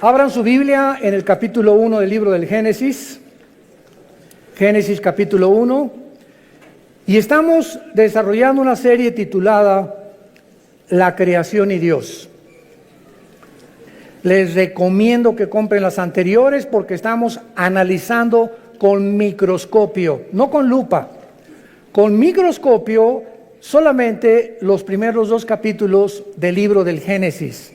Abran su Biblia en el capítulo 1 del libro del Génesis. Génesis capítulo 1. Y estamos desarrollando una serie titulada La creación y Dios. Les recomiendo que compren las anteriores porque estamos analizando con microscopio, no con lupa. Con microscopio solamente los primeros 2 capítulos del libro del Génesis.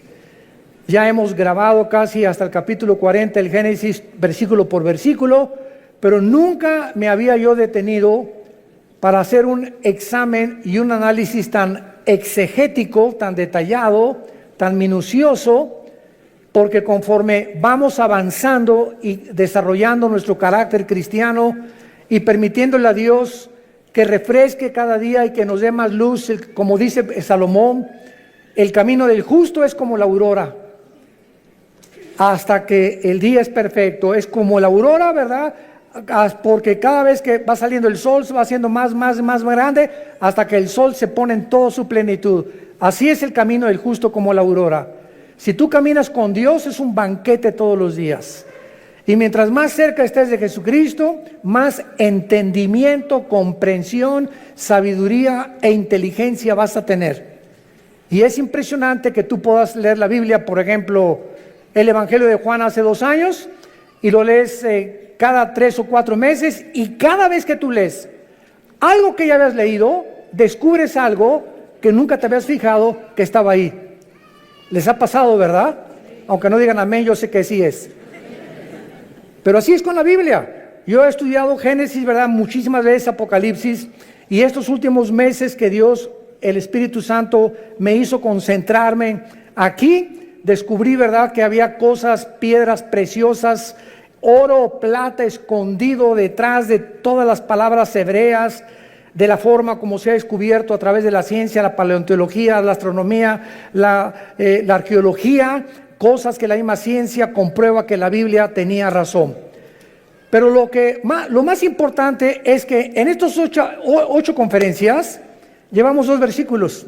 Ya hemos grabado casi hasta el capítulo 40 el Génesis versículo por versículo, pero nunca me había yo detenido para hacer un examen y un análisis tan exegético, tan detallado, tan minucioso, porque conforme vamos avanzando y desarrollando nuestro carácter cristiano y permitiéndole a Dios que refresque cada día y que nos dé más luz, como dice Salomón, el camino del justo es como la aurora, hasta que el día es perfecto. Es como la aurora, ¿verdad? Porque cada vez que va saliendo el sol se va haciendo más grande hasta que el sol se pone en toda su plenitud. Así es el camino del justo como la aurora. Si tú caminas con Dios es un banquete todos los días. Y mientras más cerca estés de Jesucristo, más entendimiento, comprensión, sabiduría e inteligencia vas a tener. Y es impresionante que tú puedas leer la Biblia, por ejemplo, el Evangelio de Juan hace 2 años, y lo lees cada 3 o 4 meses, y cada vez que tú lees algo que ya habías leído, descubres algo que nunca te habías fijado que estaba ahí. ¿Les ha pasado, verdad? Aunque no digan amén, yo sé que sí es. Pero así es con la Biblia. Yo he estudiado Génesis, ¿verdad? Muchísimas veces Apocalipsis, y estos últimos meses que Dios, el Espíritu Santo, me hizo concentrarme aquí, descubrí, ¿verdad?, que había cosas, piedras preciosas, oro, plata escondido detrás de todas las palabras hebreas, de la forma como se ha descubierto a través de la ciencia, la paleontología, la astronomía, la arqueología, cosas que la misma ciencia comprueba que la Biblia tenía razón. Pero lo más importante es que en estos 8 conferencias llevamos 2 versículos.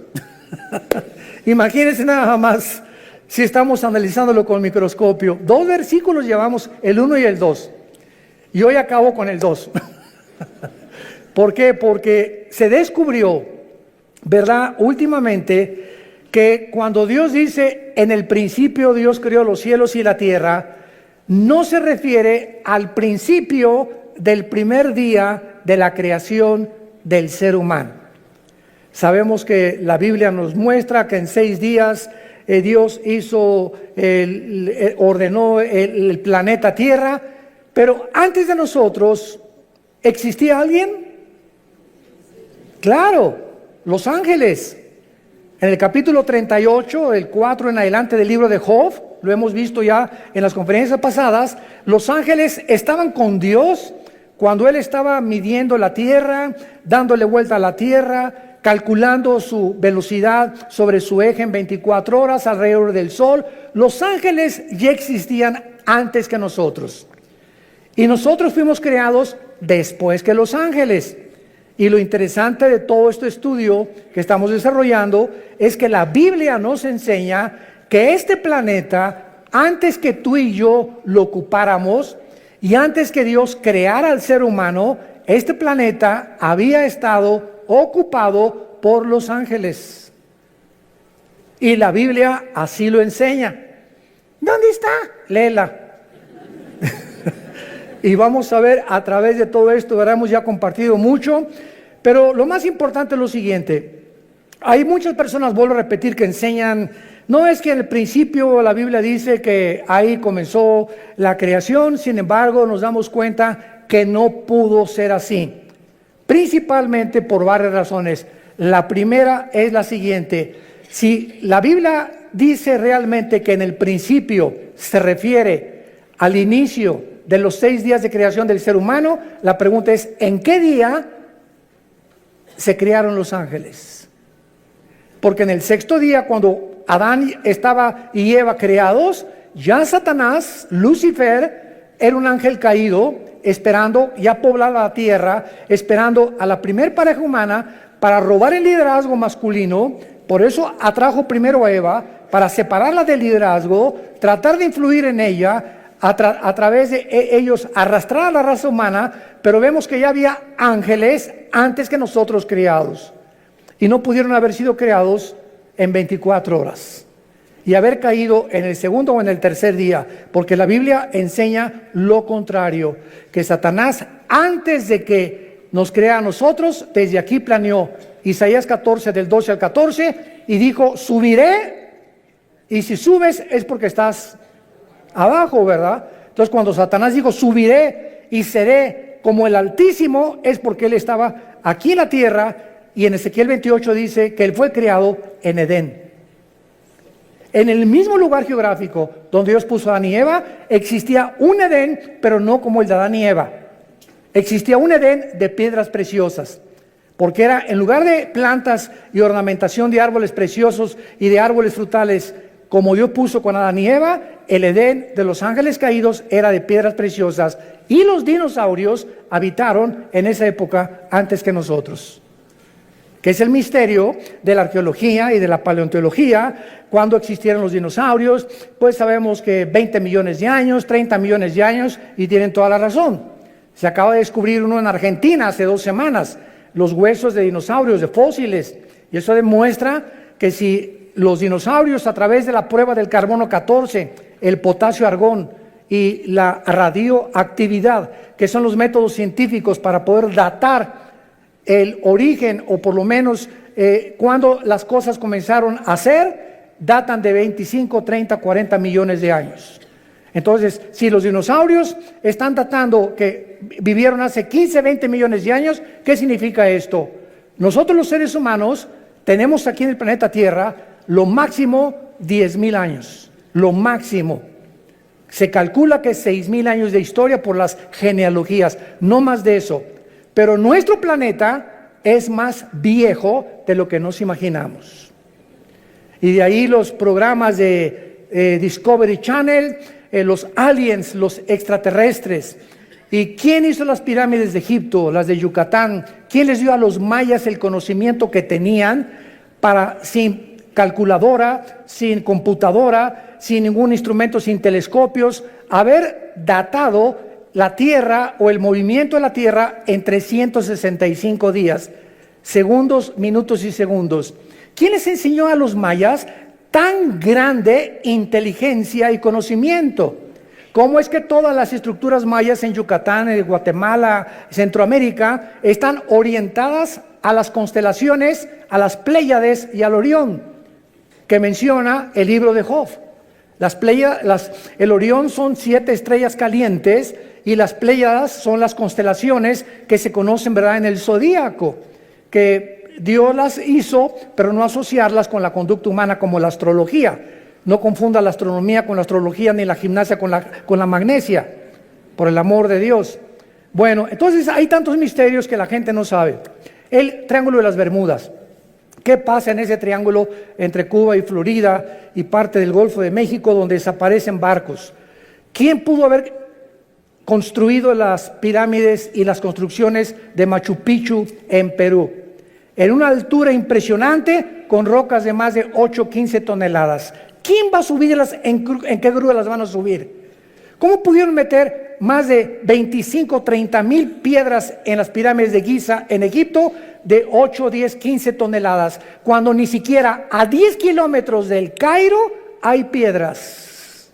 Imagínense nada más si estamos analizándolo con microscopio. 2 versículos llevamos, el 1 y el 2. Y hoy acabo con el 2. ¿Por qué? Porque se descubrió, ¿verdad?, últimamente, que cuando Dios dice, en el principio Dios creó los cielos y la tierra, no se refiere al principio del primer día de la creación del ser humano. Sabemos que la Biblia nos muestra que en 6 días Dios ordenó el planeta Tierra, pero antes de nosotros, ¿existía alguien? Claro, los ángeles. En el capítulo 38, el 4 en adelante del libro de Job, lo hemos visto ya en las conferencias pasadas, los ángeles estaban con Dios cuando Él estaba midiendo la tierra, dándole vuelta a la tierra, calculando su velocidad sobre su eje en 24 horas alrededor del sol. Los ángeles ya existían antes que nosotros. Y nosotros fuimos creados después que los ángeles. Y lo interesante de todo este estudio que estamos desarrollando es que la Biblia nos enseña que este planeta, antes que tú y yo lo ocupáramos y antes que Dios creara al ser humano, este planeta había estado ocupado por los ángeles. Y la Biblia así lo enseña. ¿Dónde está? Léela. Y vamos a ver a través de todo esto, ¿verdad? Hemos ya compartido mucho, pero lo más importante es lo siguiente. Hay muchas personas, vuelvo a repetir, que enseñan, no es que en el principio la Biblia dice que ahí comenzó la creación, sin embargo nos damos cuenta que no pudo ser así, principalmente por varias razones. La primera es la siguiente: si la Biblia dice realmente que en el principio se refiere al inicio de los 6 días de creación del ser humano, la pregunta es, ¿en qué día se crearon los ángeles? Porque en el 6º día, cuando Adán estaba y Eva creados, ya Satanás, Lucifer, era un ángel caído, esperando ya poblar la tierra, esperando a la primer pareja humana para robar el liderazgo masculino, Por eso atrajo primero a Eva, para separarla del liderazgo, tratar de influir en ella, a través de ellos arrastrar a la raza humana, pero vemos que ya había ángeles antes que nosotros creados. Y no pudieron haber sido creados en 24 horas. Y haber caído en el segundo o en el tercer día, porque la Biblia enseña lo contrario, que Satanás, antes de que nos crea a nosotros, desde aquí planeó Isaías 14, del 12 al 14, y dijo, subiré, y si subes es porque estás abajo, ¿verdad? Entonces cuando Satanás dijo, subiré y seré como el Altísimo, es porque él estaba aquí en la tierra, y en Ezequiel 28 dice que él fue creado en Edén. En el mismo lugar geográfico donde Dios puso a Adán y Eva, existía un Edén, pero no como el de Adán y Eva. Existía un Edén de piedras preciosas, porque era, en lugar de plantas y ornamentación de árboles preciosos y de árboles frutales, como Dios puso con Adán y Eva, el Edén de los ángeles caídos era de piedras preciosas, y los dinosaurios habitaron en esa época antes que nosotros, que es el misterio de la arqueología y de la paleontología. Cuando existieron los dinosaurios, pues sabemos que 20 millones de años, 30 millones de años, y tienen toda la razón. Se acaba de descubrir uno en Argentina hace 2 semanas, los huesos de dinosaurios, de fósiles, y eso demuestra que si los dinosaurios, a través de la prueba del carbono 14, el potasio argón y la radioactividad, que son los métodos científicos para poder datar el origen, o por lo menos cuando las cosas comenzaron a ser, datan de 25, 30, 40 millones de años. Entonces, si los dinosaurios están datando que vivieron hace 15, 20 millones de años, ¿qué significa esto? Nosotros los seres humanos tenemos aquí en el planeta Tierra lo máximo 10,000 años, lo máximo. Se calcula que 6,000 años de historia por las genealogías, no más de eso. Pero nuestro planeta es más viejo de lo que nos imaginamos. Y de ahí los programas de Discovery Channel, los aliens, los extraterrestres. ¿Y quién hizo las pirámides de Egipto, las de Yucatán? ¿Quién les dio a los mayas el conocimiento que tenían para, sin calculadora, sin computadora, sin ningún instrumento, sin telescopios, haber datado la Tierra o el movimiento de la Tierra en 365 días, segundos, minutos y segundos? ¿Quién les enseñó a los mayas tan grande inteligencia y conocimiento? ¿Cómo es que todas las estructuras mayas en Yucatán, en Guatemala, Centroamérica, están orientadas a las constelaciones, a las Pléyades y al Orión, que menciona el libro de Job? El Orión son 7 estrellas calientes, y las Pléyades son las constelaciones que se conocen, ¿verdad?, en el zodíaco, que Dios las hizo, pero no asociarlas con la conducta humana como la astrología. No confunda la astronomía con la astrología, ni la gimnasia con la magnesia, por el amor de Dios. Bueno, entonces hay tantos misterios que la gente no sabe. El Triángulo de las Bermudas. ¿Qué pasa en ese triángulo entre Cuba y Florida y parte del Golfo de México, donde desaparecen barcos? ¿Quién pudo haber construido las pirámides y las construcciones de Machu Picchu en Perú? En una altura impresionante, con rocas de más de 8, 15 toneladas. ¿Quién va a subirlas? ¿En qué grúa las van a subir? ¿Cómo pudieron meter más de 25, 30 mil piedras en las pirámides de Giza en Egipto de 8, 10, 15 toneladas, cuando ni siquiera a 10 kilómetros del Cairo hay piedras?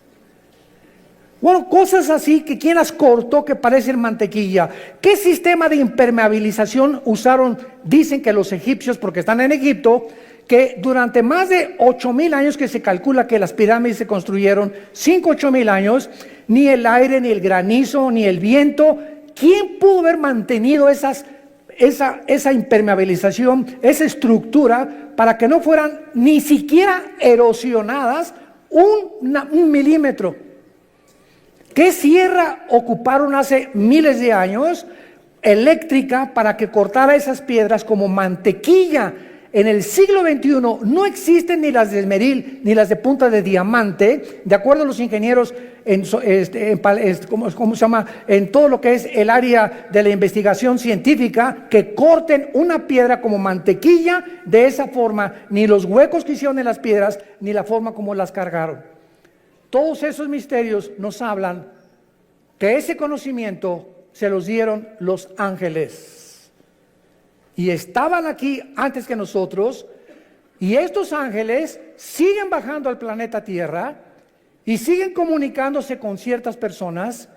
Bueno, cosas así que quien las cortó que parecen mantequilla. ¿Qué sistema de impermeabilización usaron? Dicen que los egipcios, porque están en Egipto, que durante más de 8,000 años que se calcula que las pirámides se construyeron, 5, 8,000 años, ni el aire, ni el granizo, ni el viento, ¿quién pudo haber mantenido esa impermeabilización, esa estructura, para que no fueran ni siquiera erosionadas un milímetro? ¿Qué sierra ocuparon hace miles de años eléctrica para que cortara esas piedras como mantequilla En el siglo XXI no existen ni las de esmeril ni las de punta de diamante, de acuerdo a los ingenieros ¿cómo se llama? En todo lo que es el área de la investigación científica, que corten una piedra como mantequilla de esa forma, ni los huecos que hicieron en las piedras, ni la forma como las cargaron. Todos esos misterios nos hablan que ese conocimiento se los dieron los ángeles. Y estaban aquí antes que nosotros, y estos ángeles siguen bajando al planeta Tierra y siguen comunicándose con ciertas personas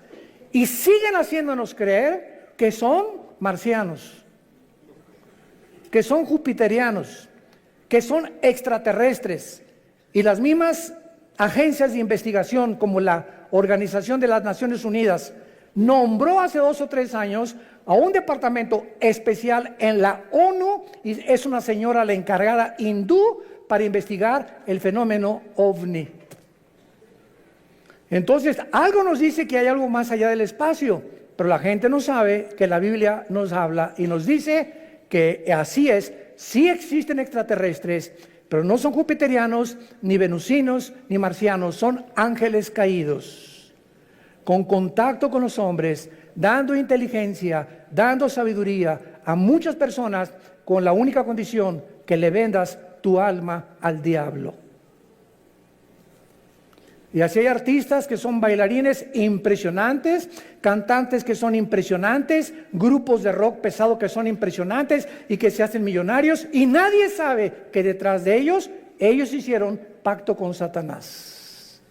y siguen haciéndonos creer que son marcianos, que son jupiterianos, que son extraterrestres. Y las mismas agencias de investigación, como la Organización de las Naciones Unidas, nombró hace 2 o 3 años a un departamento especial en la ONU, y es una señora la encargada hindú para investigar el fenómeno OVNI. Entonces, algo nos dice que hay algo más allá del espacio, pero la gente no sabe que la Biblia nos habla y nos dice que así es. Sí existen extraterrestres, pero no son jupiterianos, ni venusinos, ni marcianos, son ángeles caídos, con contacto con los hombres, dando inteligencia, dando sabiduría a muchas personas, con la única condición que le vendas tu alma al diablo. Y así hay artistas que son bailarines impresionantes, cantantes que son impresionantes, grupos de rock pesado que son impresionantes y que se hacen millonarios, y nadie sabe que detrás de ellos hicieron pacto con Satanás.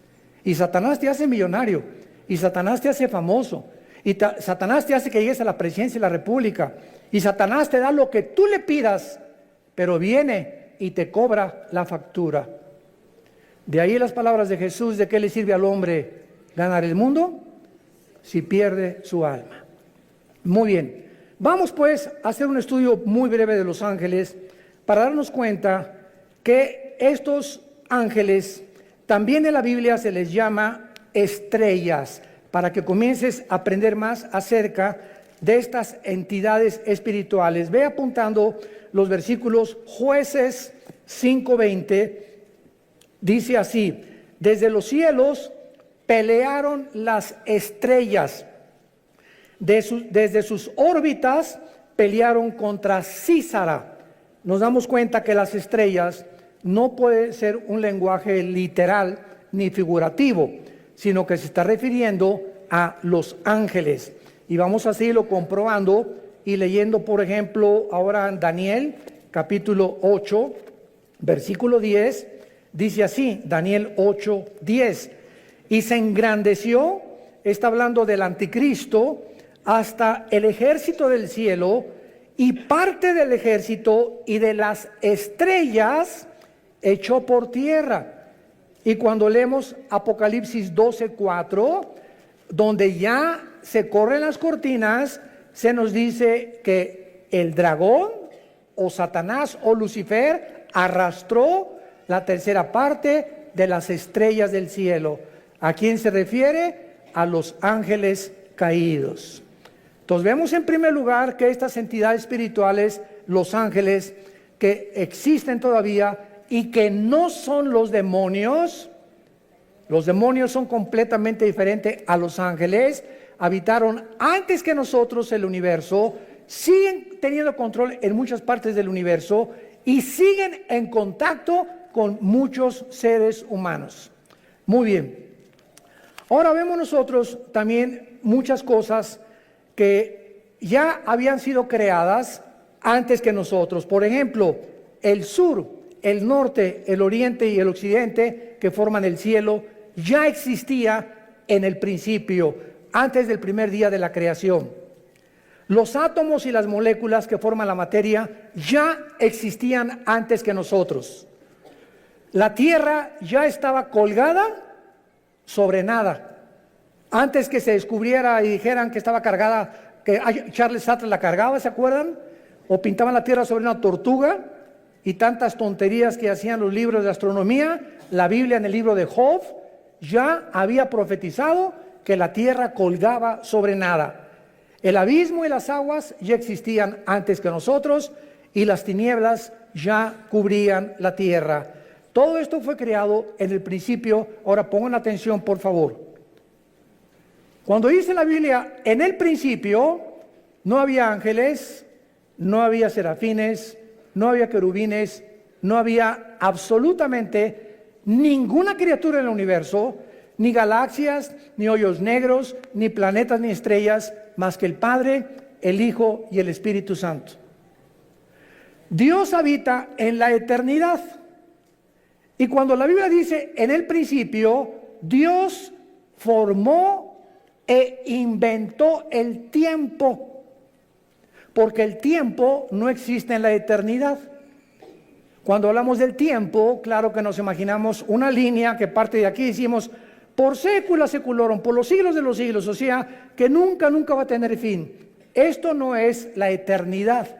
Y Satanás te hace millonario, y Satanás te hace famoso, y Satanás te hace que llegues a la presidencia de la república, y Satanás te da lo que tú le pidas, pero viene y te cobra la factura. De ahí las palabras de Jesús: ¿de qué le sirve al hombre ganar el mundo si pierde su alma? Muy bien, vamos pues a hacer un estudio muy breve de los ángeles para darnos cuenta que estos ángeles también en la Biblia se les llama estrellas, para que comiences a aprender más acerca de estas entidades espirituales. Ve apuntando los versículos. Jueces 5:20 dice así: desde los cielos pelearon las estrellas, desde sus órbitas pelearon contra Císara. Nos damos cuenta que las estrellas no puede ser un lenguaje literal ni figurativo, sino que se está refiriendo a los ángeles. Y vamos a seguirlo comprobando y leyendo, por ejemplo, ahora en Daniel capítulo 8, versículo 10, dice así, Daniel 8, 10, y se engrandeció, está hablando del anticristo, hasta el ejército del cielo, y parte del ejército y de las estrellas echó por tierra. Y cuando leemos Apocalipsis 12, 4, donde ya se corren las cortinas, se nos dice que el dragón o Satanás o Lucifer arrastró la tercera parte de las estrellas del cielo. ¿A quién se refiere? A los ángeles caídos. Entonces vemos en primer lugar que estas entidades espirituales, los ángeles, que existen todavía y que no son los demonios son completamente diferentes a los ángeles, habitaron antes que nosotros el universo, siguen teniendo control en muchas partes del universo y siguen en contacto con muchos seres humanos. Muy bien. Ahora vemos nosotros también muchas cosas que ya habían sido creadas antes que nosotros. Por ejemplo, el sur, el norte, el oriente y el occidente, que forman el cielo, ya existía en el principio, antes del primer día de la creación. Los átomos y las moléculas que forman la materia ya existían antes que nosotros. La tierra ya estaba colgada sobre nada. Antes que se descubriera y dijeran que estaba cargada, que Charles Sattler la cargaba, ¿se acuerdan? O pintaban la tierra sobre una tortuga, y tantas tonterías que hacían los libros de astronomía. La Biblia, en el libro de Job, ya había profetizado que la tierra colgaba sobre nada. El abismo y las aguas ya existían antes que nosotros, y las tinieblas ya cubrían la tierra. Todo esto fue creado en el principio. Ahora pongan atención, por favor. Cuando dice la Biblia, en el principio, no había ángeles, no había serafines, no había querubines, no había absolutamente ninguna criatura en el universo, ni galaxias, ni hoyos negros, ni planetas, ni estrellas, más que el Padre, el Hijo y el Espíritu Santo. Dios habita en la eternidad. Y cuando la Biblia dice en el principio, Dios formó e inventó el tiempo, porque el tiempo no existe en la eternidad. Cuando hablamos del tiempo, claro que nos imaginamos una línea que parte de aquí, decimos, por sécula seculorum, por los siglos de los siglos, o sea, que nunca va a tener fin. Esto no es la eternidad.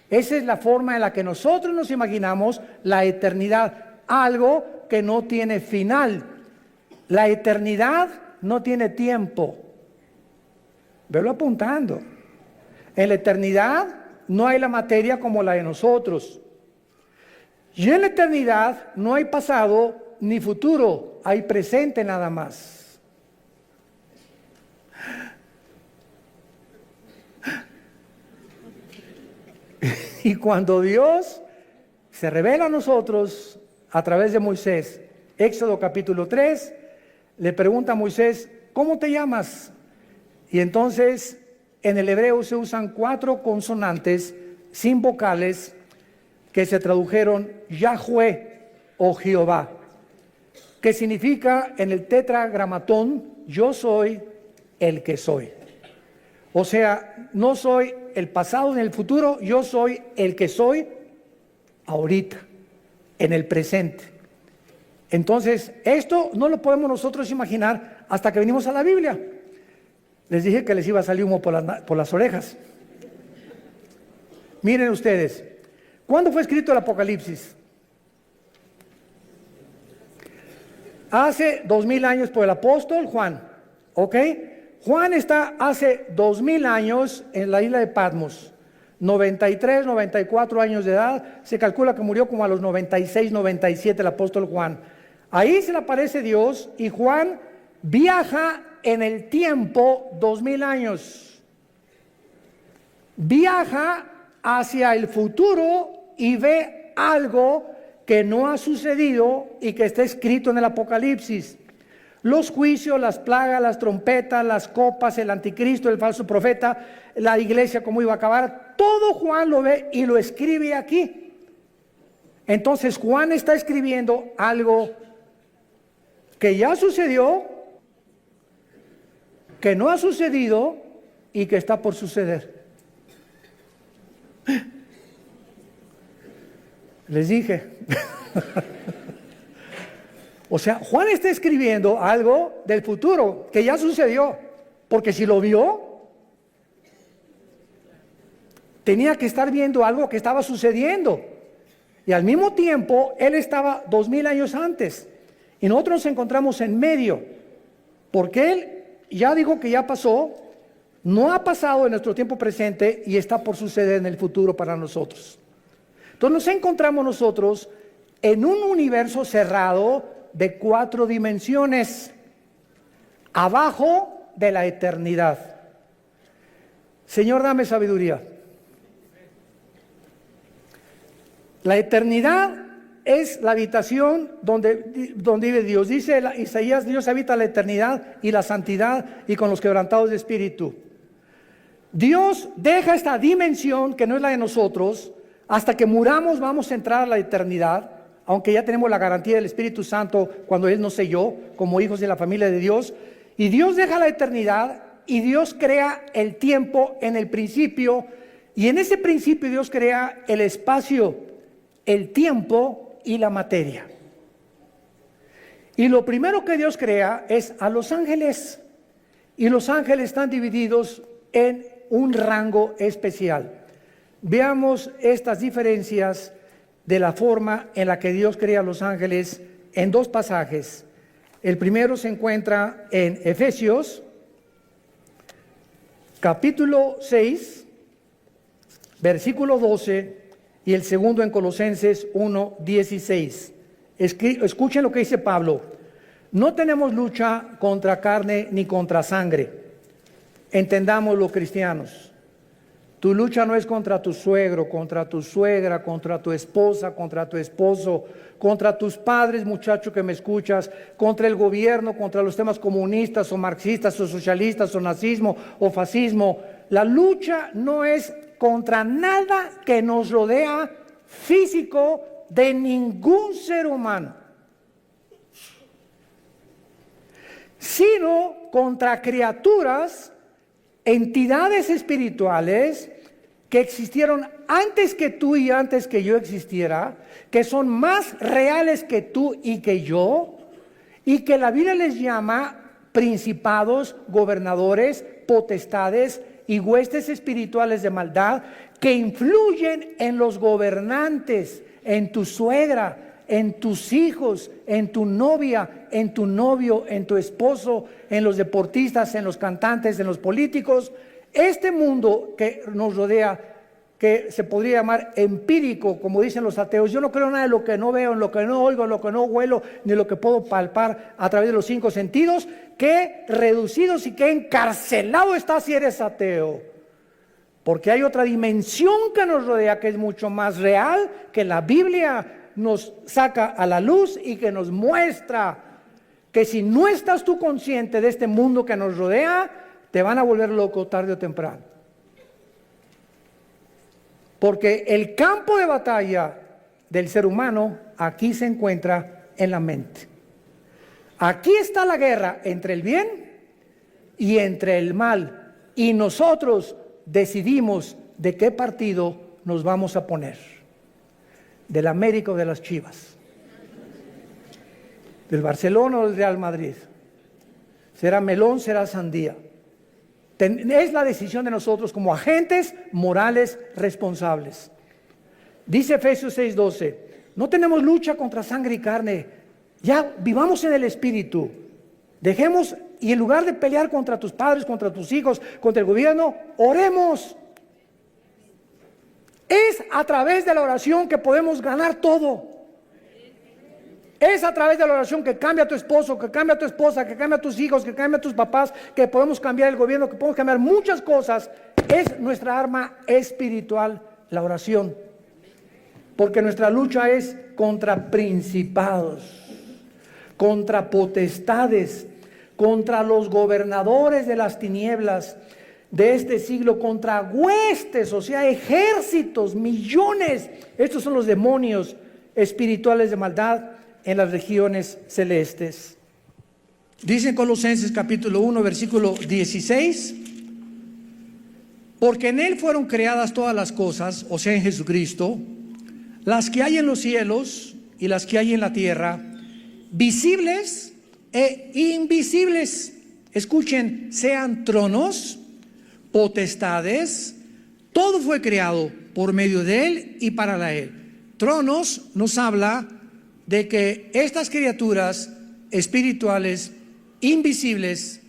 Esa es la forma en la que nosotros nos imaginamos la eternidad, algo que no tiene final. La eternidad no tiene tiempo. Velo apuntando. En la eternidad no hay la materia como la de nosotros. Y en la eternidad no hay pasado ni futuro, hay presente nada más. Y cuando Dios se revela a nosotros a través de Moisés, Éxodo capítulo 3, le pregunta a Moisés, ¿cómo te llamas? Y entonces en el hebreo se usan 4 consonantes sin vocales que se tradujeron Yahweh o Jehová, que significa en el tetragramatón, yo soy el que soy. O sea, no soy el pasado ni el futuro, yo soy el que soy ahorita, en el presente. Entonces, esto no lo podemos nosotros imaginar hasta que venimos a la Biblia. Les dije que les iba a salir humo por las orejas. Miren ustedes, ¿cuándo fue escrito el Apocalipsis? Hace 2000 años por el apóstol Juan, ¿ok? Juan está hace 2000 años en la isla de Patmos, 93, 94 años de edad, se calcula que murió como a los 96, 97 el apóstol Juan. Ahí se le aparece Dios y Juan viaja en el tiempo 2000 años. Viaja hacia el futuro y ve algo que no ha sucedido y que está escrito en el Apocalipsis. Los juicios, las plagas, las trompetas, las copas, el anticristo, el falso profeta, la iglesia cómo iba a acabar, todo Juan lo ve y lo escribe aquí. Entonces Juan está escribiendo algo que ya sucedió, que no ha sucedido y que está por suceder. Les dije. O sea, Juan está escribiendo algo del futuro que ya sucedió, porque si lo vio, tenía que estar viendo algo que estaba sucediendo. Y al mismo tiempo, él estaba 2000 años antes. Y nosotros nos encontramos en medio, porque él ya dijo que ya pasó, no ha pasado en nuestro tiempo presente y está por suceder en el futuro para nosotros. Entonces nos encontramos nosotros en un universo cerrado de 4 dimensiones, abajo de la eternidad. Señor, dame sabiduría. La eternidad es la habitación donde vive Dios. Dice Isaías, Dios habita la eternidad y la santidad y con los quebrantados de espíritu. Dios deja esta dimensión que no es la de nosotros. Hasta que muramos vamos a entrar a la eternidad, aunque ya tenemos la garantía del Espíritu Santo cuando Él nos selló como hijos de la familia de Dios. Y Dios deja la eternidad y Dios crea el tiempo en el principio. Y en ese principio Dios crea el espacio, el tiempo y la materia. Y lo primero que Dios crea es a los ángeles. Y los ángeles están divididos en un rango especial. Veamos estas diferencias de la forma en la que Dios crea a los ángeles en 2 pasajes. El primero se encuentra en Efesios, capítulo 6, versículo 12 y el segundo en Colosenses 1:16. Escuchen lo que dice Pablo. No tenemos lucha contra carne ni contra sangre. Entendámoslo, cristianos. Tu lucha no es contra tu suegro, contra tu suegra, contra tu esposa, contra tu esposo, contra tus padres, muchacho que me escuchas, contra el gobierno, contra los temas comunistas o marxistas o socialistas o nazismo o fascismo. La lucha no es contra nada que nos rodea físico de ningún ser humano, sino contra criaturas, entidades espirituales que existieron antes que tú y antes que yo existiera, que son más reales que tú y que yo, y que la Biblia les llama principados, gobernadores, potestades y huestes espirituales de maldad que influyen en los gobernantes, en tu suegra, en tus hijos, en tu novia, en tu novio, en tu esposo, en los deportistas, en los cantantes, en los políticos. Este mundo que nos rodea, que se podría llamar empírico, como dicen los ateos, yo no creo nada de lo que no veo, en lo que no oigo, en lo que no huelo, ni lo que puedo palpar a través de los 5 sentidos, qué reducidos y qué encarcelado estás si eres ateo. Porque hay otra dimensión que nos rodea que es mucho más real, que la Biblia nos saca a la luz y que nos muestra que si no estás tú consciente de este mundo que nos rodea, te van a volver loco tarde o temprano. Porque el campo de batalla del ser humano aquí se encuentra en la mente. Aquí está la guerra entre el bien y entre el mal. Y nosotros decidimos de qué partido nos vamos a poner. Del América o de las Chivas, del Barcelona o del Real Madrid. Será melón, será sandía. Es la decisión de nosotros como agentes morales responsables. Dice Efesios 6:12, no tenemos lucha contra sangre y carne, ya vivamos en el Espíritu. Dejemos, y en lugar de pelear contra tus padres, contra tus hijos, contra el gobierno, oremos. Es a través de la oración que podemos ganar todo. Es a través de la oración que cambia a tu esposo, que cambia a tu esposa, que cambia a tus hijos, que cambia a tus papás, que podemos cambiar el gobierno, que podemos cambiar muchas cosas. Es nuestra arma espiritual, la oración. Porque nuestra lucha es contra principados, contra potestades, contra los gobernadores de las tinieblas de este siglo, contra huestes, o sea, ejércitos, millones. Estos son los demonios espirituales de maldad en las regiones celestes. Dice en Colosenses capítulo 1, versículo 16, porque en Él fueron creadas todas las cosas, o sea, en Jesucristo, las que hay en los cielos y las que hay en la tierra, visibles e invisibles. Escuchen, sean tronos, potestades, todo fue creado por medio de Él y para Él. Tronos nos habla de que estas criaturas espirituales invisibles,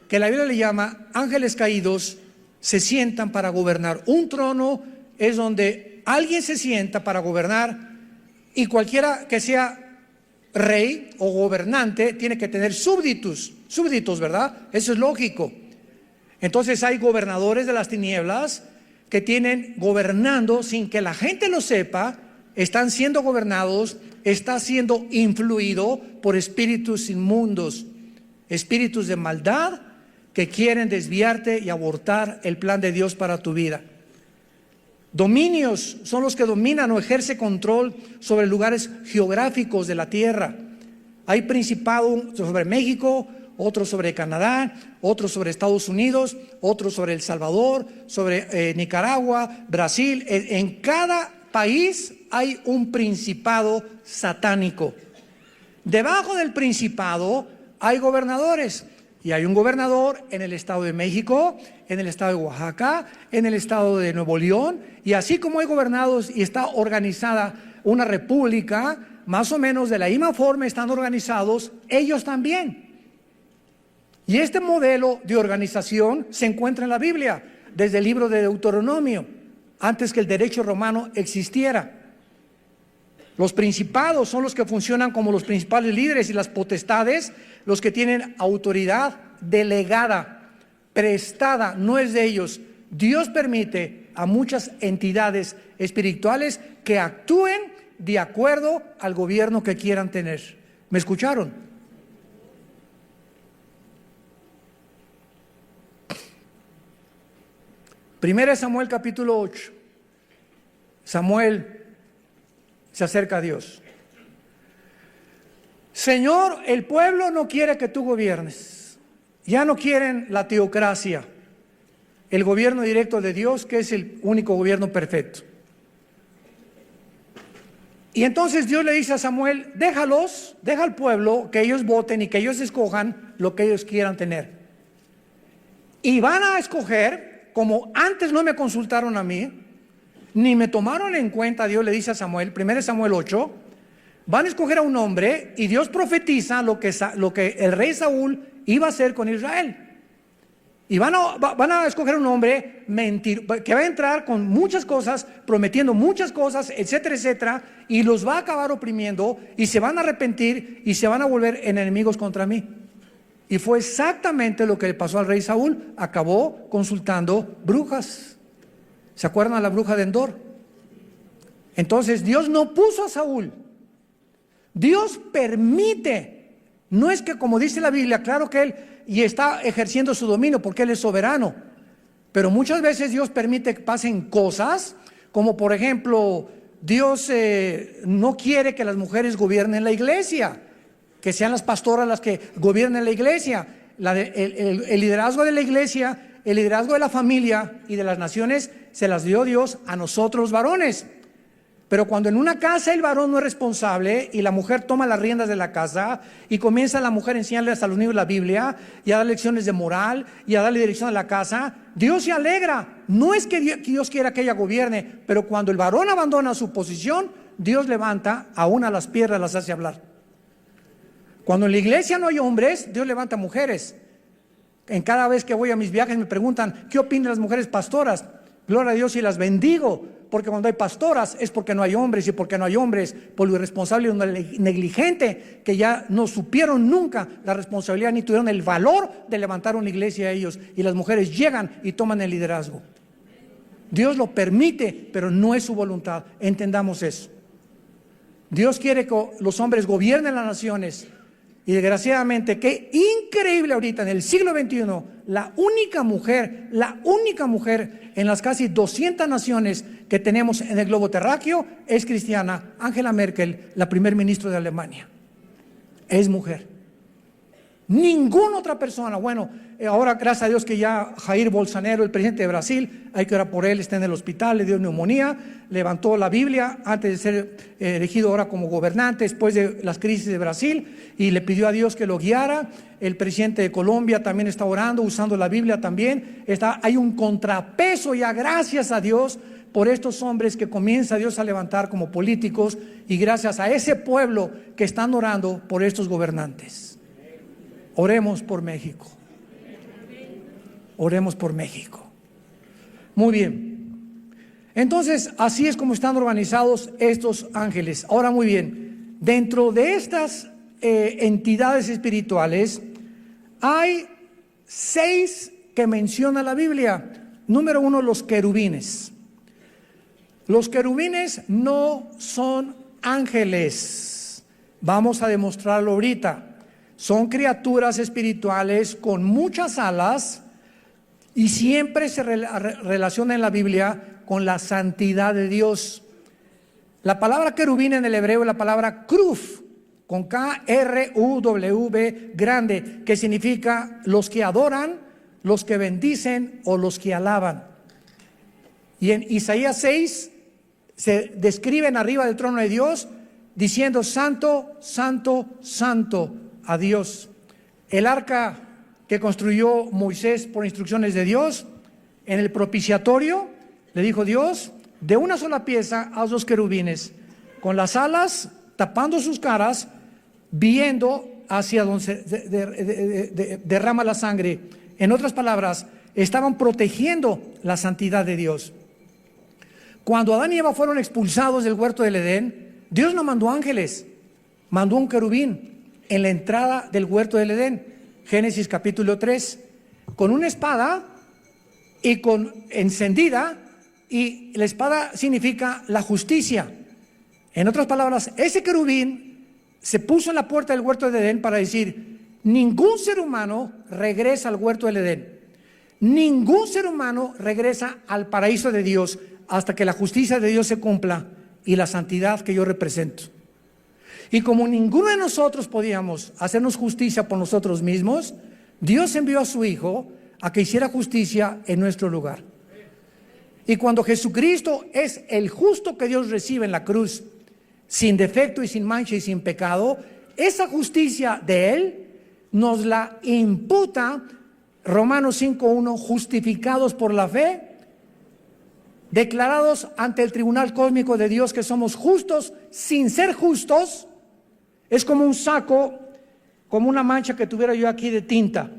que la Biblia le llama ángeles caídos, se sientan para gobernar. Un trono es donde alguien se sienta para gobernar, y cualquiera que sea rey o gobernante tiene que tener súbditos, ¿verdad? Eso es lógico. Entonces hay gobernadores de las tinieblas que tienen gobernando sin que la gente lo sepa, están siendo gobernados, está siendo influido por espíritus inmundos, espíritus de maldad que quieren desviarte y abortar el plan de Dios para tu vida. Dominios son los que dominan o ejercen control sobre lugares geográficos de la tierra. Hay principado sobre México, otro sobre Canadá, otro sobre Estados Unidos, otro sobre El Salvador, sobre Nicaragua, Brasil. En cada país hay un principado satánico. Debajo del principado hay gobernadores, y hay un gobernador en el estado de México, en el estado de Oaxaca, en el estado de Nuevo León, y así como hay gobernados y está organizada una república, más o menos de la misma forma están organizados ellos también. Y este modelo de organización se encuentra en la Biblia, desde el libro de Deuteronomio antes que el derecho romano existiera. Los principados son los que funcionan como los principales líderes y las potestades, los que tienen autoridad delegada, prestada, no es de ellos. Dios permite a muchas entidades espirituales que actúen de acuerdo al gobierno que quieran tener. ¿Me escucharon? Primera Samuel capítulo 8. Samuel se acerca a Dios. Señor, el pueblo no quiere que tú gobiernes. Ya no quieren la teocracia, el gobierno directo de Dios, que es el único gobierno perfecto. Y entonces Dios le dice a Samuel, deja al pueblo que ellos voten y que ellos escojan lo que ellos quieran tener. Y van a escoger, como antes no me consultaron a mí, ni me tomaron en cuenta, Dios le dice a Samuel, 1 Samuel 8, van a escoger a un hombre y Dios profetiza lo que el rey Saúl iba a hacer con Israel. Y van a escoger un hombre que va a entrar con muchas cosas, prometiendo muchas cosas, etcétera, etcétera, y los va a acabar oprimiendo y se van a arrepentir y se van a volver enemigos contra mí. Y fue exactamente lo que le pasó al rey Saúl. Acabó consultando brujas. ¿Se acuerdan a la bruja de Endor? Entonces Dios no puso a Saúl. Dios permite. No es que, como dice la Biblia, claro que Él y está ejerciendo su dominio porque Él es soberano, pero muchas veces Dios permite que pasen cosas, como por ejemplo, Dios no quiere que las mujeres gobiernen la iglesia, que sean las pastoras las que gobiernen la iglesia. El liderazgo de la iglesia, el liderazgo de la familia y de las naciones se las dio Dios a nosotros los varones. Pero cuando en una casa el varón no es responsable y la mujer toma las riendas de la casa y comienza la mujer a enseñarles a los niños la Biblia y a dar lecciones de moral y a darle dirección a la casa, Dios se alegra. No es que Dios quiera que ella gobierne, pero cuando el varón abandona su posición, Dios levanta aún a las piedras, las hace hablar. Cuando en la iglesia no hay hombres, Dios levanta mujeres. En cada vez que voy a mis viajes me preguntan, ¿qué opinan las mujeres pastoras? Gloria a Dios y las bendigo, porque cuando hay pastoras es porque no hay hombres, y porque no hay hombres por lo irresponsable y negligente, que ya no supieron nunca la responsabilidad ni tuvieron el valor de levantar una iglesia a ellos, y las mujeres llegan y toman el liderazgo. Dios lo permite, pero no es su voluntad. Entendamos eso. Dios quiere que los hombres gobiernen las naciones. Y desgraciadamente, qué increíble ahorita en el siglo XXI, la única mujer en las casi 200 naciones que tenemos en el globo terráqueo es cristiana. Angela Merkel, la primer ministra de Alemania, es mujer. Ninguna otra persona. Bueno, ahora gracias a Dios que ya Jair Bolsonaro, el presidente de Brasil, hay que orar por él, está en el hospital, le dio neumonía, levantó la Biblia antes de ser elegido ahora como gobernante después de las crisis de Brasil y le pidió a Dios que lo guiara. El presidente de Colombia también está orando, usando la Biblia también. Hay un contrapeso ya, gracias a Dios, por estos hombres que comienza Dios a levantar como políticos, y gracias a ese pueblo que están orando por estos gobernantes. Oremos por México. Oremos por México. Muy bien. Entonces, así es como están organizados estos ángeles. Ahora, muy bien, dentro de estas entidades espirituales hay 6 que menciona la Biblia. Número 1, los querubines. Los querubines no son ángeles. Vamos a demostrarlo ahorita. Son criaturas espirituales con muchas alas y siempre se relaciona en la Biblia con la santidad de Dios. La palabra querubín en el hebreo es la palabra kruf, con K-R-U-W grande, que significa los que adoran, los que bendicen o los que alaban. Y en Isaías 6 se describen arriba del trono de Dios diciendo: santo, santo, santo a Dios. El arca que construyó Moisés por instrucciones de Dios, en el propiciatorio le dijo Dios: de una sola pieza haz 2 querubines, con las alas tapando sus caras, viendo hacia donde se derrama la sangre. En otras palabras, estaban protegiendo la santidad de Dios. Cuando Adán y Eva fueron expulsados del huerto del Edén, Dios no mandó ángeles, mandó un querubín en la entrada del huerto del Edén. Génesis capítulo 3, con una espada y con encendida, y la espada significa la justicia. En otras palabras, ese querubín se puso en la puerta del huerto del Edén para decir: ningún ser humano regresa al huerto del Edén, ningún ser humano regresa al paraíso de Dios hasta que la justicia de Dios se cumpla y la santidad que yo represento. Y como ninguno de nosotros podíamos hacernos justicia por nosotros mismos, Dios envió a su Hijo a que hiciera justicia en nuestro lugar. Y cuando Jesucristo es el justo que Dios recibe en la cruz, sin defecto y sin mancha y sin pecado, esa justicia de Él nos la imputa Romanos 5:1, justificados por la fe, declarados ante el tribunal cósmico de Dios que somos justos sin ser justos. Es como un saco, como una mancha que tuviera yo aquí de tinta.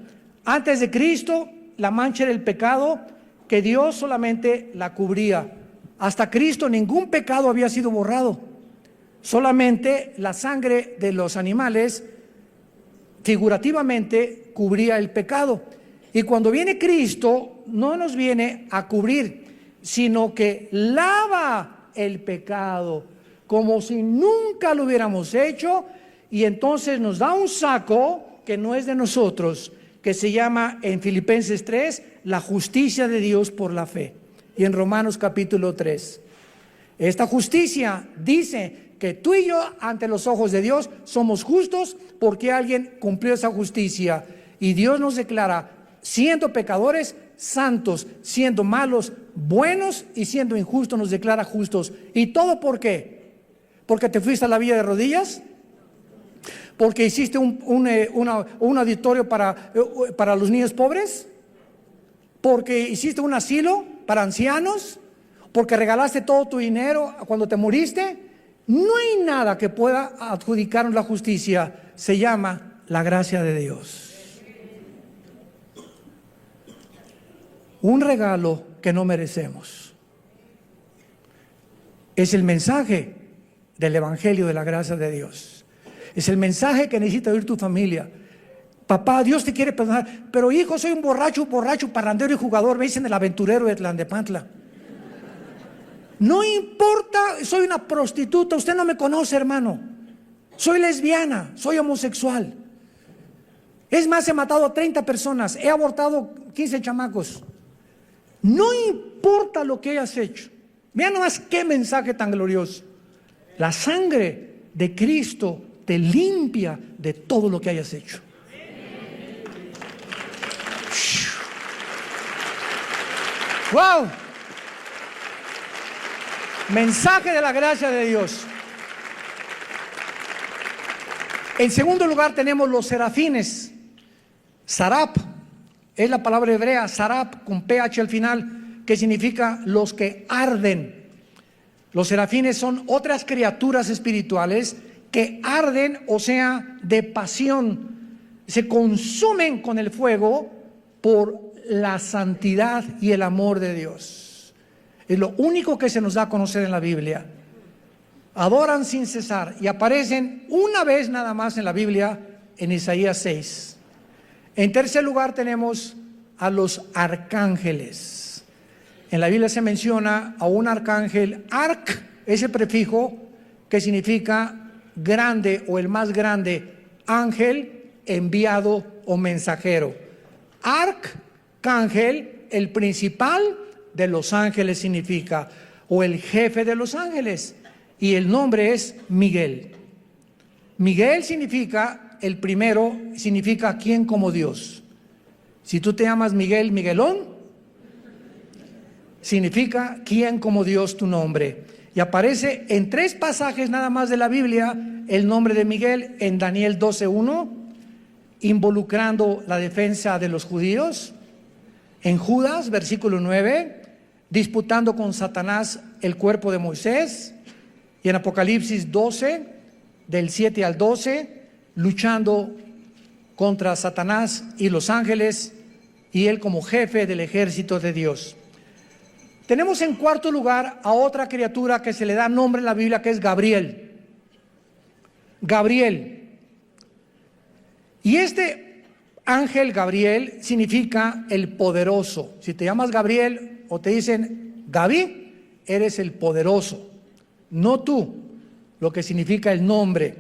Antes de Cristo, la mancha era el pecado, que Dios solamente la cubría. Hasta Cristo ningún pecado había sido borrado. Solamente la sangre de los animales figurativamente cubría el pecado. Y cuando viene Cristo, no nos viene a cubrir, sino que lava el pecado como si nunca lo hubiéramos hecho, y entonces nos da un saco que no es de nosotros, que se llama en Filipenses 3, la justicia de Dios por la fe, y en Romanos capítulo 3. Esta justicia dice que tú y yo ante los ojos de Dios somos justos porque alguien cumplió esa justicia, y Dios nos declara, siendo pecadores, santos, siendo malos, buenos, y siendo injustos nos declara justos. ¿Y todo por qué? ¿Porque te fuiste a la villa de rodillas? ¿Porque hiciste un auditorio para los niños pobres? ¿Porque hiciste un asilo para ancianos? ¿Porque regalaste todo tu dinero cuando te moriste? No hay nada que pueda adjudicarnos la justicia. Se llama la gracia de Dios. Un regalo que no merecemos. Es el mensaje del Evangelio de la gracia de Dios. Es el mensaje que necesita oír tu familia. Papá, Dios te quiere perdonar, pero hijo, soy un borracho, parrandero y jugador, me dicen el aventurero de Tlanepantla. No importa, soy una prostituta, usted no me conoce, hermano. Soy lesbiana, soy homosexual. Es más, he matado a 30 personas, he abortado 15 chamacos. No importa lo que hayas hecho. Vean nomás qué mensaje tan glorioso. La sangre de Cristo te limpia de todo lo que hayas hecho. ¡Wow! Mensaje de la gracia de Dios. En segundo lugar tenemos los serafines. Sarap es la palabra hebrea, sarap con ph al final, que significa los que arden. Los serafines son otras criaturas espirituales que arden, o sea, de pasión, se consumen con el fuego por la santidad y el amor de Dios. Es lo único que se nos da a conocer en la Biblia. Adoran sin cesar y aparecen una vez nada más en la Biblia, en Isaías 6. En tercer lugar tenemos a los arcángeles. En la Biblia se menciona a un arcángel, arc, ese prefijo que significa grande o el más grande, ángel, enviado o mensajero. Arcángel, el principal de los ángeles significa, o el jefe de los ángeles, y el nombre es Miguel. Miguel significa, el primero significa quién como Dios. Si tú te llamas Miguel, Miguelón, significa quién como Dios tu nombre. Y aparece en 3 pasajes nada más de la Biblia el nombre de Miguel, en Daniel 12:1, involucrando la defensa de los judíos, en Judas, versículo 9, disputando con Satanás el cuerpo de Moisés, y en Apocalipsis 12, del 7 al 12, luchando contra Satanás y los ángeles, y él como jefe del ejército de Dios. Tenemos en cuarto lugar a otra criatura que se le da nombre en la Biblia, que es Gabriel. Gabriel. Y este ángel Gabriel significa el poderoso. Si te llamas Gabriel o te dicen Gaby, eres el poderoso, no tú, lo que significa el nombre.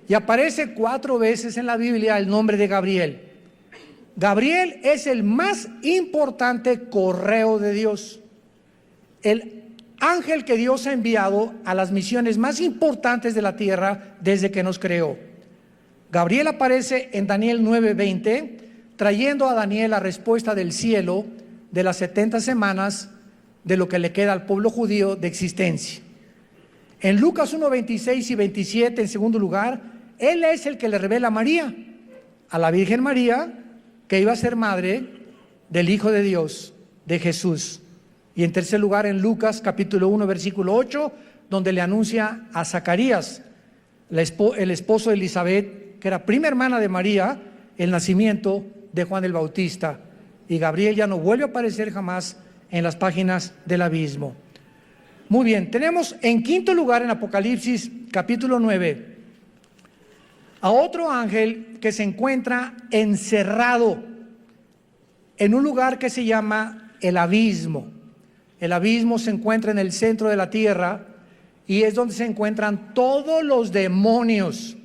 Y aparece 4 veces en la Biblia el nombre de Gabriel. Gabriel es el más importante correo de Dios. El ángel que Dios ha enviado a las misiones más importantes de la tierra desde que nos creó. Gabriel aparece en Daniel 9:20, trayendo a Daniel la respuesta del cielo de las 70 semanas de lo que le queda al pueblo judío de existencia. En Lucas 1:26 y 27, en segundo lugar, él es el que le revela a María, a la Virgen María, que iba a ser madre del Hijo de Dios, de Jesús. Y en tercer lugar, en Lucas capítulo 1, versículo 8, donde le anuncia a Zacarías, el esposo de Elizabeth, que era prima hermana de María, el nacimiento de Juan el Bautista. Y Gabriel ya no vuelve a aparecer jamás en las páginas del abismo. Muy bien, tenemos en quinto lugar en Apocalipsis capítulo 9 a otro ángel que se encuentra encerrado en un lugar que se llama el abismo. El abismo se encuentra en el centro de la tierra y es donde se encuentran todos los demonios.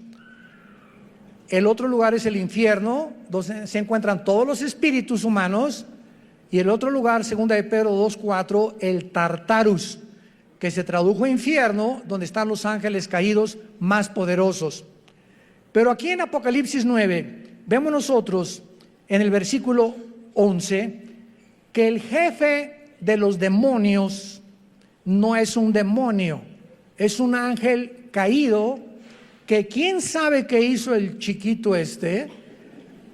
El otro lugar es el infierno, donde se encuentran todos los espíritus humanos. Y el otro lugar, segunda de Pedro 2:4, el Tartarus, que se tradujo infierno, donde están los ángeles caídos más poderosos. Pero aquí en Apocalipsis 9, vemos nosotros en el versículo 11, que el jefe de los demonios no es un demonio, es un ángel caído, que quién sabe qué hizo el chiquito este,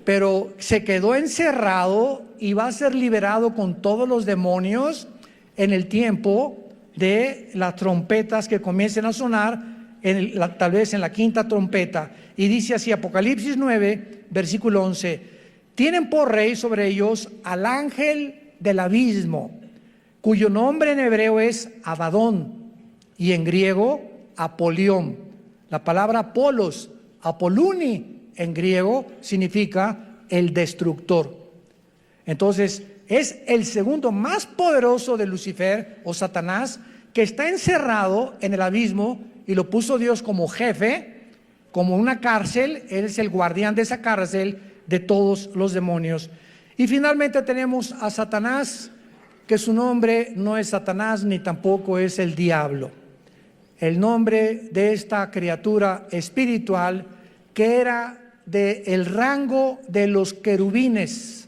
pero se quedó encerrado y va a ser liberado con todos los demonios en el tiempo de las trompetas que comiencen a sonar, tal vez en la quinta trompeta. Y dice así, Apocalipsis 9, versículo 11, tienen por rey sobre ellos al ángel del abismo, cuyo nombre en hebreo es Abadón y en griego Apolión. La palabra Apolos, Apoluni en griego significa el destructor. Entonces es el segundo más poderoso de Lucifer o Satanás, que está encerrado en el abismo y lo puso Dios como jefe, como una cárcel. Él es el guardián de esa cárcel de todos los demonios. Y finalmente tenemos a Satanás, que su nombre no es Satanás ni tampoco es el diablo. El nombre de esta criatura espiritual, que era del rango de los querubines.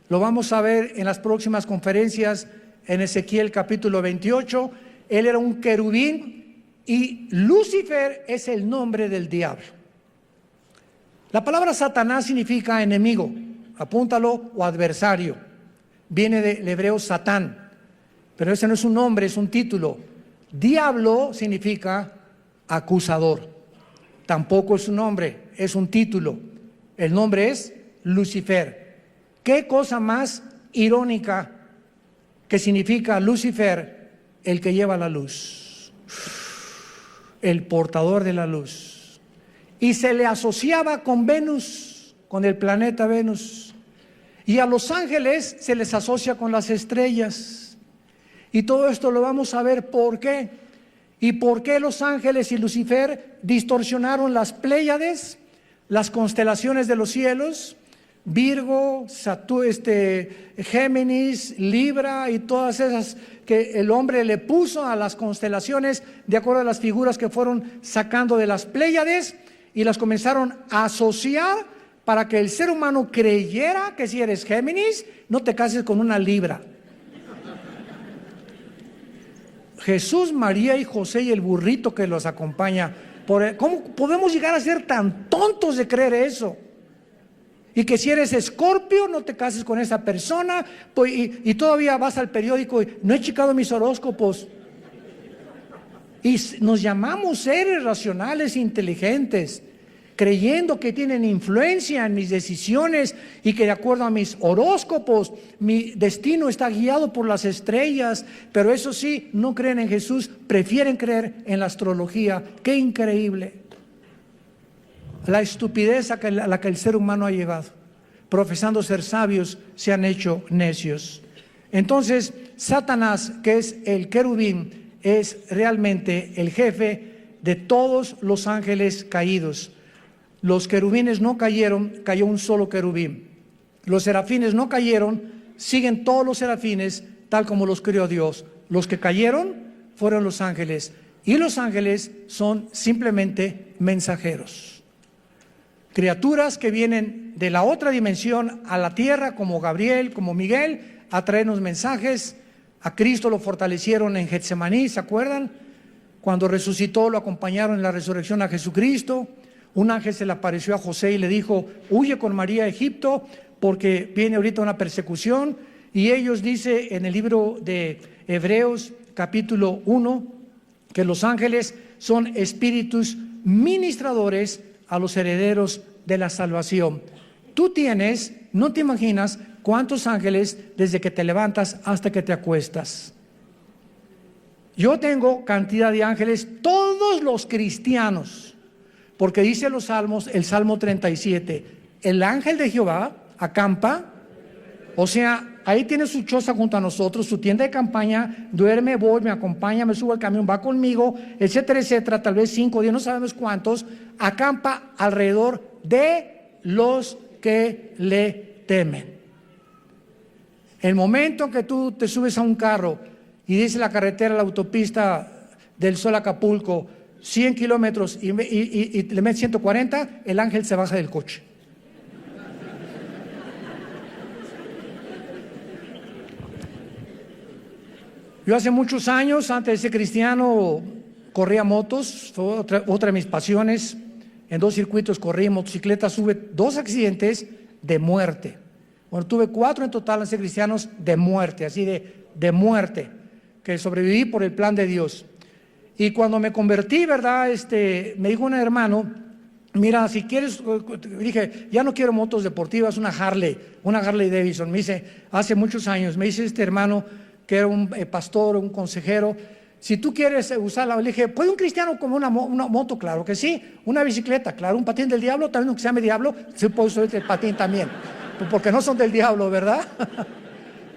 Lo vamos a ver en las próximas conferencias en Ezequiel capítulo 28. Él era un querubín y Lucifer es el nombre del diablo. La palabra Satanás significa enemigo, apúntalo, o adversario. Viene del hebreo Satán, pero ese no es un nombre, es un título. Diablo significa acusador, tampoco es un nombre, es un título. El nombre es Lucifer. ¿Qué cosa más irónica que significa Lucifer? El que lleva la luz, el portador de la luz. Y se le asociaba con Venus, con el planeta Venus. Y a los ángeles se les asocia con las estrellas. Y todo esto lo vamos a ver por qué. Y por qué los ángeles y Lucifer distorsionaron las Pléyades, las constelaciones de los cielos, Virgo, Géminis, Libra y todas esas que el hombre le puso a las constelaciones de acuerdo a las figuras que fueron sacando de las Pléyades, y las comenzaron a asociar para que el ser humano creyera que si eres Géminis, no te cases con una Libra. Jesús, María y José y el burrito que los acompaña. ¿Cómo podemos llegar a ser tan tontos de creer eso? Y que si eres Escorpio, no te cases con esa persona, pues, y todavía vas al periódico y no he checado mis horóscopos. Y nos llamamos seres racionales, inteligentes. creyendo que tienen influencia en mis decisiones y que de acuerdo a mis horóscopos, mi destino está guiado por las estrellas, pero eso sí, no creen en Jesús, prefieren creer en la astrología. ¡Qué increíble! La estupidez a la que el ser humano ha llegado. Profesando ser sabios, se han hecho necios. Entonces, Satanás, que es el querubín, es realmente el jefe de todos los ángeles caídos. Los querubines no cayeron, cayó un solo querubín. Los serafines no cayeron, siguen todos los serafines tal como los creó Dios. Los que cayeron fueron los ángeles, y los ángeles son simplemente mensajeros. Criaturas que vienen de la otra dimensión a la tierra, como Gabriel, como Miguel, a traernos mensajes. A Cristo lo fortalecieron en Getsemaní, ¿se acuerdan? Cuando resucitó, lo acompañaron en la resurrección a Jesucristo. Un ángel se le apareció a José y le dijo: huye con María a Egipto porque viene ahorita una persecución. Y ellos, dice en el libro de Hebreos capítulo 1, que los ángeles son espíritus ministradores a los herederos de la salvación. Tú tienes, no te imaginas cuántos ángeles desde que te levantas hasta que te acuestas. Yo tengo cantidad de ángeles, todos los cristianos, porque dice los salmos, el Salmo 37, el ángel de Jehová acampa, o sea, ahí tiene su choza junto a nosotros, su tienda de campaña, duerme, voy, me acompaña, me subo al camión, va conmigo, etcétera, etcétera, tal vez 5 días, no sabemos cuántos, acampa alrededor de los que le temen. El momento que tú te subes a un carro y dice la carretera, la autopista del Sol a Acapulco, 100 kilómetros y le metes 140, el ángel se baja del coche. Yo hace muchos años, antes de ser cristiano, corría motos, fue otra de mis pasiones. En 2 circuitos corrí motocicleta, tuve 2 accidentes de muerte. Bueno, tuve 4 en total, ser cristianos, de muerte, así de muerte, que sobreviví por el plan de Dios. Y cuando me convertí, ¿verdad? Me dijo un hermano: mira, si quieres, dije, ya no quiero motos deportivas, una Harley Davidson. Me dice, hace muchos años, me dice este hermano, que era un pastor, un consejero: si tú quieres usarla, le dije, ¿puede un cristiano como una moto? Claro que sí. Una bicicleta, claro. Un patín del diablo, también aunque se llame diablo, sí puede usar el patín también, porque no son del diablo, ¿verdad?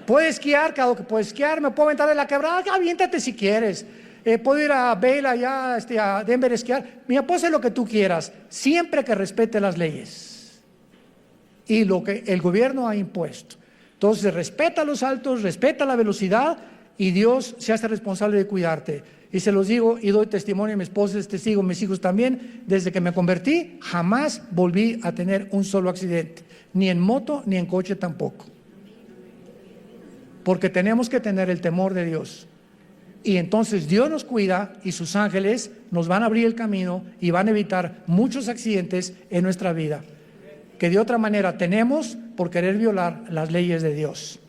Puede esquiar, claro que puede esquiar. Me puedo aventar de la quebrada, aviéntate si quieres. Puedo ir a Vail, allá a Denver a esquiar. Mira, puedes hacer lo que tú quieras, siempre que respete las leyes y lo que el gobierno ha impuesto. Entonces respeta los altos, respeta la velocidad, y Dios se hace responsable de cuidarte. Y se los digo y doy testimonio, mi esposa es testigo, mis hijos también. Desde que me convertí, jamás volví a tener un solo accidente, ni en moto ni en coche tampoco, porque tenemos que tener el temor de Dios. Y entonces Dios nos cuida, y sus ángeles nos van a abrir el camino y van a evitar muchos accidentes en nuestra vida, que de otra manera tenemos por querer violar las leyes de Dios.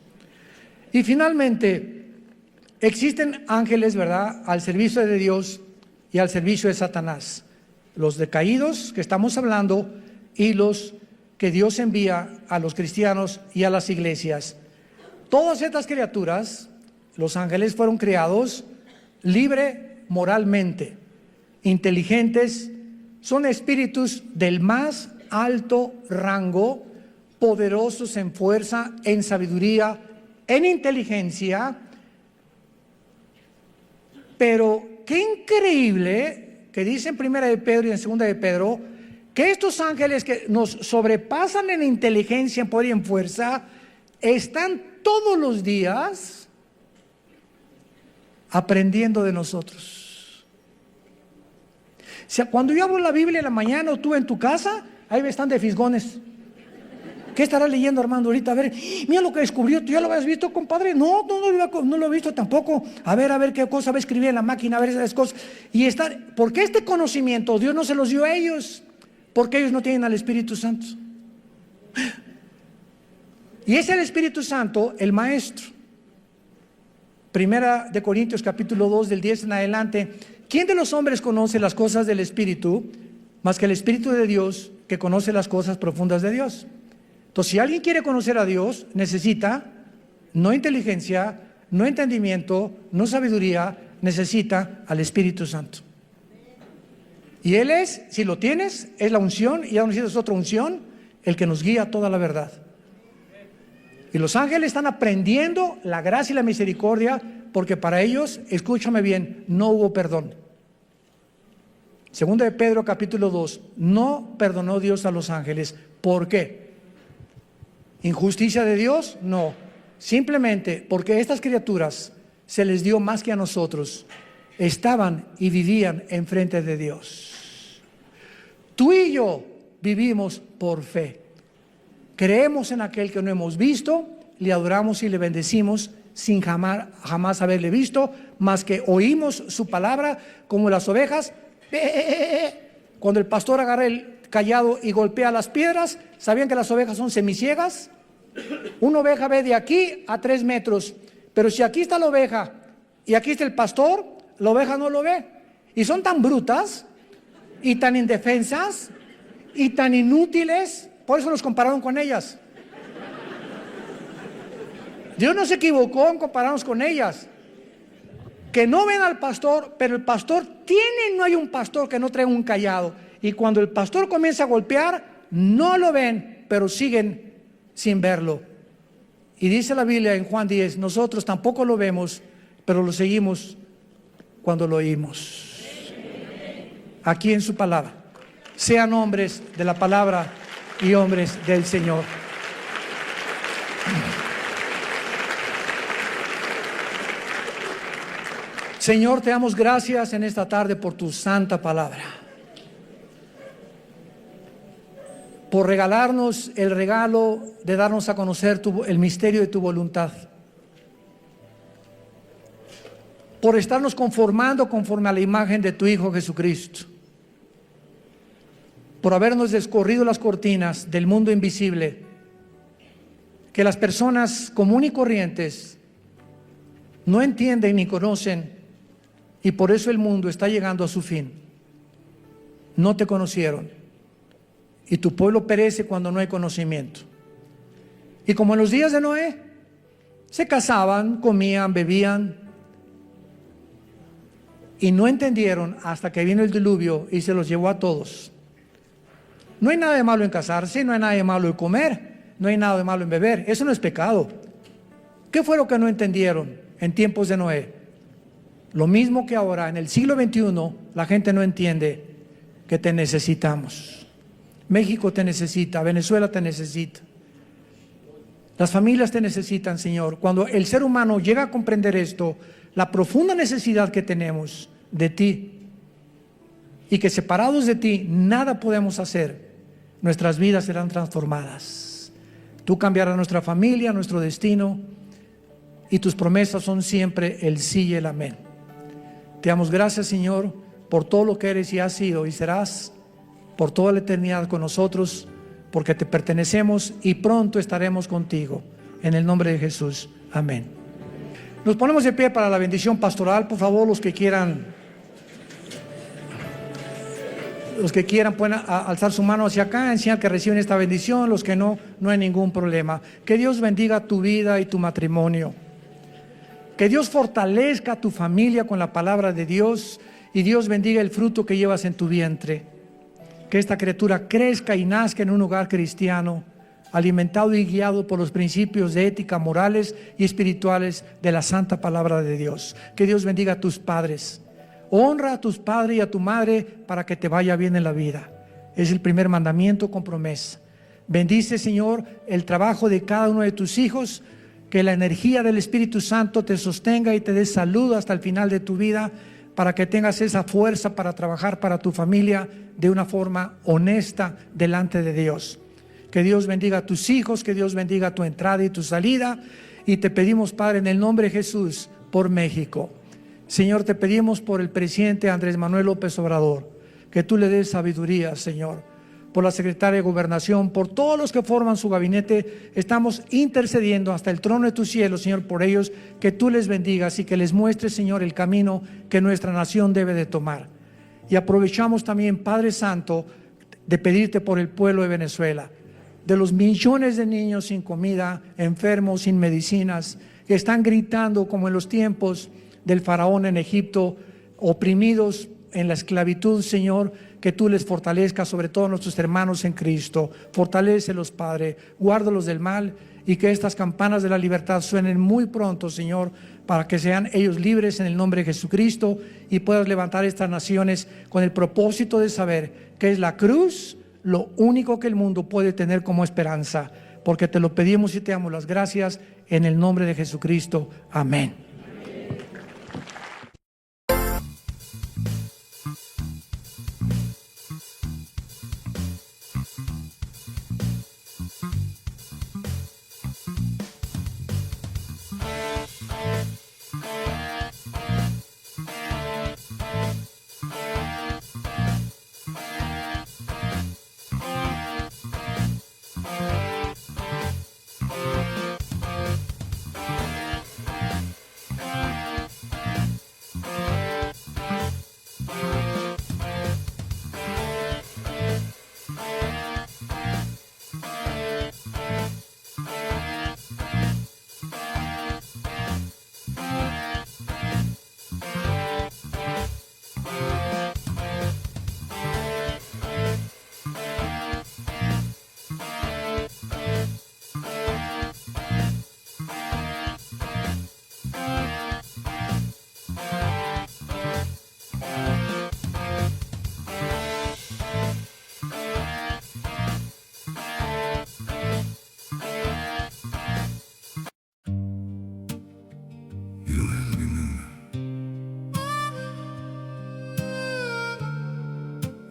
Y finalmente, existen ángeles, ¿verdad?, al servicio de Dios y al servicio de Satanás. Los decaídos que estamos hablando y los que Dios envía a los cristianos y a las iglesias. Todas estas criaturas, los ángeles, fueron creados libre moralmente, inteligentes, son espíritus del más alto rango, poderosos en fuerza, en sabiduría, en inteligencia. Pero qué increíble que dice en 1 de Pedro y en 2 de Pedro que estos ángeles que nos sobrepasan en inteligencia, en poder y en fuerza, están todos los días aprendiendo de nosotros. O sea, cuando yo abro la Biblia en la mañana o tú en tu casa, ahí están de fisgones. ¿Qué estará leyendo, Armando, ahorita? A ver, mira lo que descubrió. ¿Tú ya lo habías visto, compadre? No lo he visto tampoco. A ver qué cosa va a escribir en la máquina, a ver esas cosas. Y porque este conocimiento Dios no se los dio a ellos, porque ellos no tienen al Espíritu Santo. Y es el Espíritu Santo el maestro. 1 de Corintios capítulo 2 del 10 en adelante. ¿Quién de los hombres conoce las cosas del Espíritu? más que el Espíritu de Dios, que conoce las cosas profundas de Dios. Entonces, si alguien quiere conocer a Dios, necesita no inteligencia, no entendimiento, no sabiduría, necesita al Espíritu Santo. Y Él es, si lo tienes, es la unción, y ya no necesitas otra unción, el que nos guía a toda la verdad. Y los ángeles están aprendiendo la gracia y la misericordia, porque para ellos, escúchame bien, no hubo perdón. Segunda de Pedro capítulo 2, no perdonó Dios a los ángeles. ¿Por qué? ¿Injusticia de Dios? No. Simplemente porque estas criaturas se les dio más que a nosotros. Estaban y vivían enfrente de Dios. Tú y yo vivimos por fe. Creemos en aquel que no hemos visto, le adoramos y le bendecimos sin jamás haberle visto, más que oímos su palabra como las ovejas. Cuando el pastor agarra el cayado y golpea las piedras, ¿sabían que las ovejas son semiciegas? Una oveja ve de aquí a 3 metros, pero si aquí está la oveja y aquí está el pastor, la oveja no lo ve. Y son tan brutas y tan indefensas y tan inútiles, por eso nos compararon con ellas. Dios no se equivocó en compararnos con ellas. Que no ven al pastor, pero el pastor no hay un pastor que no traiga un cayado. Y cuando el pastor comienza a golpear, no lo ven, pero siguen sin verlo. Y dice la Biblia en Juan 10, nosotros tampoco lo vemos, pero lo seguimos cuando lo oímos. Aquí en su palabra. Sean hombres de la palabra y hombres del Señor. Señor, te damos gracias en esta tarde por tu santa palabra, por regalarnos el regalo de darnos a conocer el misterio de tu voluntad, por estarnos conformando conforme a la imagen de tu Hijo Jesucristo, por habernos descorrido las cortinas del mundo invisible, que las personas comunes y corrientes no entienden ni conocen. Y por eso el mundo está llegando a su fin. No te conocieron. Y tu pueblo perece cuando no hay conocimiento. Y como en los días de Noé, se casaban, comían, bebían. Y no entendieron hasta que vino el diluvio y se los llevó a todos. No hay nada de malo en casarse, no hay nada de malo en comer, no hay nada de malo en beber. Eso no es pecado. ¿Qué fue lo que no entendieron en tiempos de Noé? Lo mismo que ahora, en el siglo XXI, la gente no entiende que te necesitamos. México te necesita, Venezuela te necesita. Las familias te necesitan, Señor. Cuando el ser humano llega a comprender esto, la profunda necesidad que tenemos de ti, y que separados de ti nada podemos hacer, nuestras vidas serán transformadas. Tú cambiarás nuestra familia, nuestro destino, y tus promesas son siempre el sí y el amén. Te damos gracias, Señor, por todo lo que eres y has sido y serás por toda la eternidad con nosotros, porque te pertenecemos y pronto estaremos contigo. En el nombre de Jesús. Amén. Nos ponemos de pie para la bendición pastoral. Por favor, los que quieran pueden alzar su mano hacia acá, enseñar que reciben esta bendición. Los que no, no hay ningún problema. Que Dios bendiga tu vida y tu matrimonio. Que Dios fortalezca a tu familia con la palabra de Dios, y Dios bendiga el fruto que llevas en tu vientre. Que esta criatura crezca y nazca en un hogar cristiano, alimentado y guiado por los principios de ética, morales y espirituales de la santa palabra de Dios. Que Dios bendiga a tus padres. Honra a tus padres y a tu madre para que te vaya bien en la vida. Es el primer mandamiento con promesa. Bendice, Señor, el trabajo de cada uno de tus hijos. Que la energía del Espíritu Santo te sostenga y te dé salud hasta el final de tu vida, para que tengas esa fuerza para trabajar para tu familia de una forma honesta delante de Dios. Que Dios bendiga a tus hijos, que Dios bendiga tu entrada y tu salida. Y te pedimos, Padre, en el nombre de Jesús, por México. Señor, te pedimos por el presidente Andrés Manuel López Obrador, que tú le des sabiduría, Señor. Por la secretaria de Gobernación, por todos los que forman su gabinete, estamos intercediendo hasta el trono de tu cielo, Señor, por ellos, que tú les bendigas y que les muestres, Señor, el camino que nuestra nación debe de tomar. Y aprovechamos también, Padre Santo, de pedirte por el pueblo de Venezuela, de los millones de niños sin comida, enfermos, sin medicinas, que están gritando como en los tiempos del faraón en Egipto, oprimidos en la esclavitud, Señor, que tú les fortalezcas, sobre todo nuestros hermanos en Cristo. Fortalécelos, Padre, guárdalos del mal, y que estas campanas de la libertad suenen muy pronto, Señor, para que sean ellos libres en el nombre de Jesucristo, y puedas levantar estas naciones con el propósito de saber que es la cruz lo único que el mundo puede tener como esperanza, porque te lo pedimos y te damos las gracias en el nombre de Jesucristo. Amén.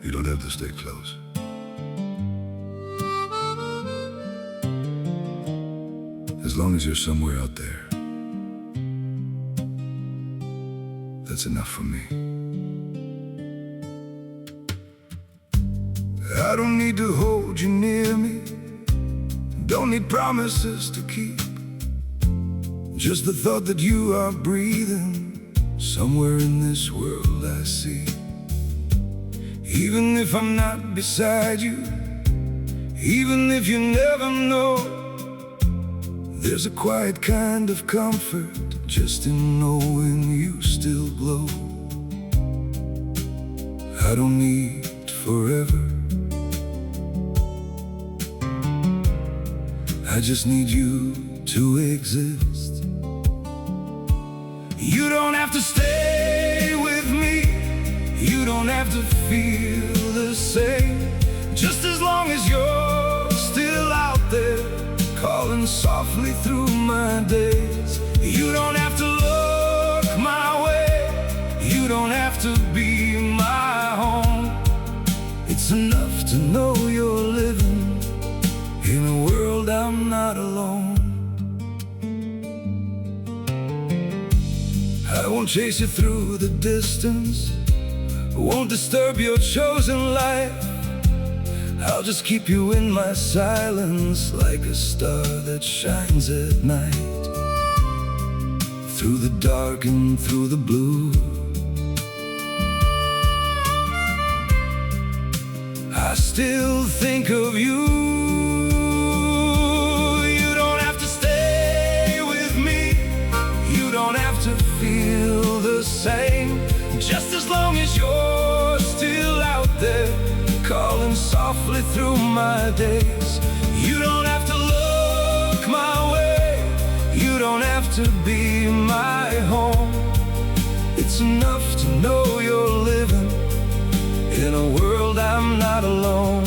You don't have to stay close. As long as you're somewhere out there, that's enough for me. I don't need to hold you near me, don't need promises to keep. Just the thought that you are breathing somewhere in this world I see. Even if I'm not beside you, even if you never know, there's a quiet kind of comfort just in knowing you still glow. I don't need forever, I just need you to exist. You don't have to stay with me, you don't have to feel the same. Just as long as you're still out there, calling softly through my days. You don't have to look my way, you don't have to be my home. It's enough to know you're living in a world I'm not alone. I won't chase you through the distance, won't disturb your chosen life. I'll just keep you in my silence, like a star that shines at night. Through the dark and through the blue, I still think of you. You don't have to stay with me, you don't have to feel the same. Just as long as you're still out there, calling softly through my days. You don't have to look my way, you don't have to be my home. It's enough to know you're living in a world I'm not alone.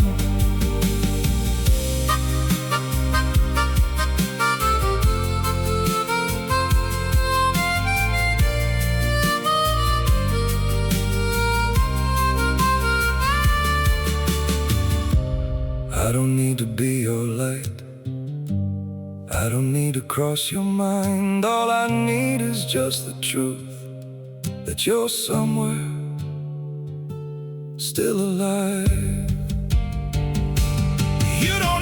I don't need to be your light, I don't need to cross your mind. All I need is just the truth that you're somewhere still alive. You don't